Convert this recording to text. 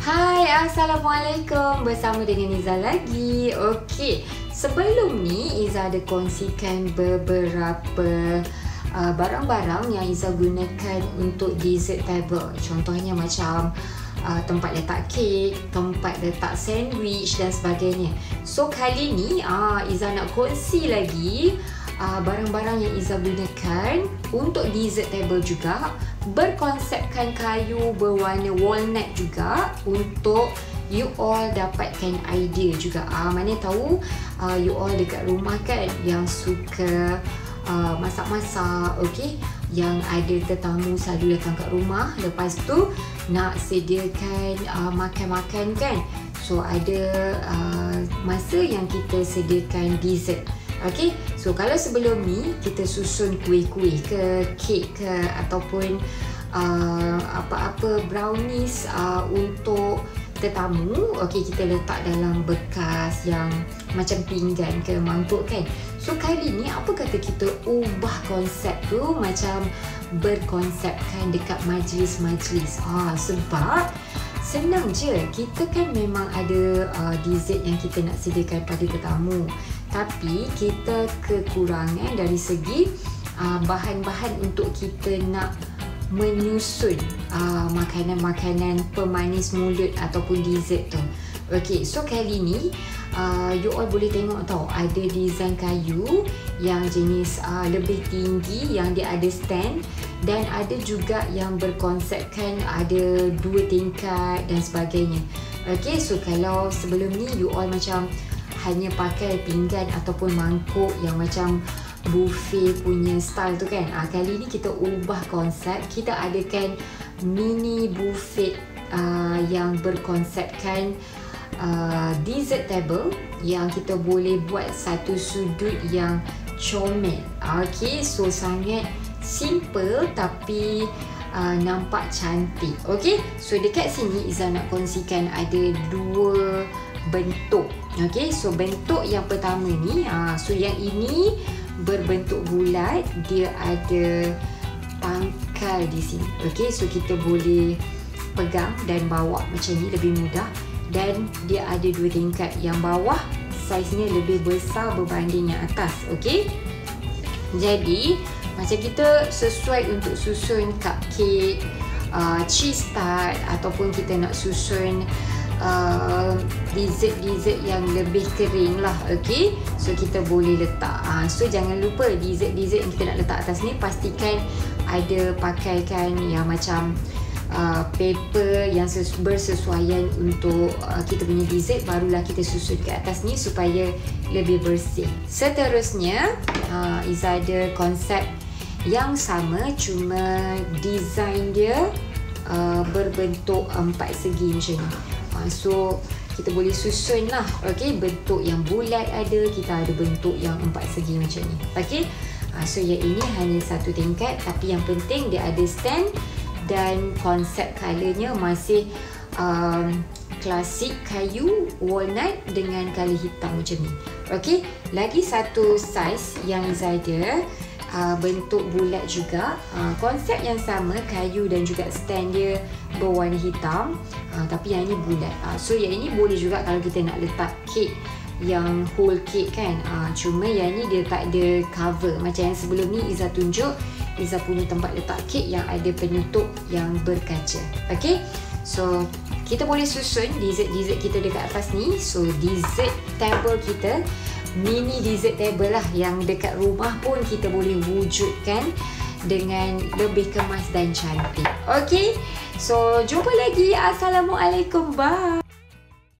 Hai, Assalamualaikum. Bersama dengan Iza lagi. Okey, sebelum ni Iza ada kongsikan beberapa barang-barang yang Iza gunakan untuk dessert table. Contohnya macam tempat letak kek, tempat letak sandwich dan sebagainya. So kali ni Iza nak kongsi lagi barang-barang yang Iza gunakan untuk dessert table juga, berkonsepkan kayu berwarna walnut juga, untuk you all dapatkan idea juga. Mana tahu you all dekat rumah kan yang suka masak-masak, okey, yang ada tetamu selalu datang kat rumah, lepas tu nak sediakan makan-makan kan. So ada masa yang kita sediakan dessert. Okey, so kalau sebelum ni kita susun kuih-kuih ke kek ke ataupun apa-apa brownies untuk tetamu, okey, kita letak dalam bekas yang macam pinggan ke mangkuk kan. So kali ni apa kata kita ubah konsep tu macam berkonsepkan dekat majlis-majlis. Sebab senang je, kita kan memang ada dessert yang kita nak sediakan pada tetamu, tapi kita kekurangan dari segi bahan-bahan untuk kita nak menyusun makanan-makanan pemanis mulut ataupun dessert tu. Okey, so kali ni you all boleh tengok tau, ada design kayu yang jenis lebih tinggi, yang dia ada stand, dan ada juga yang berkonsepkan ada 2 tingkat dan sebagainya. Okey, so kalau sebelum ni you all macam hanya pakai pinggan ataupun mangkuk yang macam buffet punya style tu kan, kali ni kita ubah konsep, kita adakan mini buffet yang berkonsepkan dessert table yang kita boleh buat satu sudut yang comel. Okey, so sangat simple tapi nampak cantik. Okey, so dekat sini Iza nak kongsikan ada 2 bentuk. Okey, so bentuk yang pertama ni, so yang ini berbentuk bulat, dia ada pangkal di sini. Okey, so kita boleh pegang dan bawa macam ni lebih mudah, dan dia ada 2 tingkat. Yang bawah saiznya lebih besar berbanding yang atas. Okey, jadi macam kita sesuai untuk susun cupcake, cheese tart, ataupun kita nak susun dessert yang lebih kering lah. Okey, so kita boleh letak. So jangan lupa dessert yang kita nak letak atas ni, pastikan ada pakaikan yang macam paper yang bersesuaian untuk kita punya dessert, barulah kita susun ke atas ni supaya lebih bersih. Seterusnya Iza ada konsep yang sama, cuma design dia berbentuk 4 segi macam ni. So kita boleh susun lah. Okey, bentuk yang bulat ada, kita ada bentuk yang 4 segi macam ni. Okey, so yang ini hanya 1 tingkat, tapi yang penting dia ada stand dan konsep colournya masih klasik kayu walnut dengan colour hitam macam ni. Okey, lagi satu saiz yang Iza ada, bentuk bulat juga, konsep yang sama, kayu dan juga stand dia berwarna hitam, tapi yang ini bulat. So yang ini boleh juga kalau kita nak letak kek yang whole cake kan, cuma yang ni dia tak ada cover macam yang sebelum ni Iza tunjuk. Iza punya tempat letak kek yang ada penutup yang berkaca. Okey, so kita boleh susun dessert kita dekat atas ni. So dessert table kita, mini dessert table lah, yang dekat rumah pun kita boleh wujudkan dengan lebih kemas dan cantik. Okey, so jumpa lagi. Assalamualaikum, bye.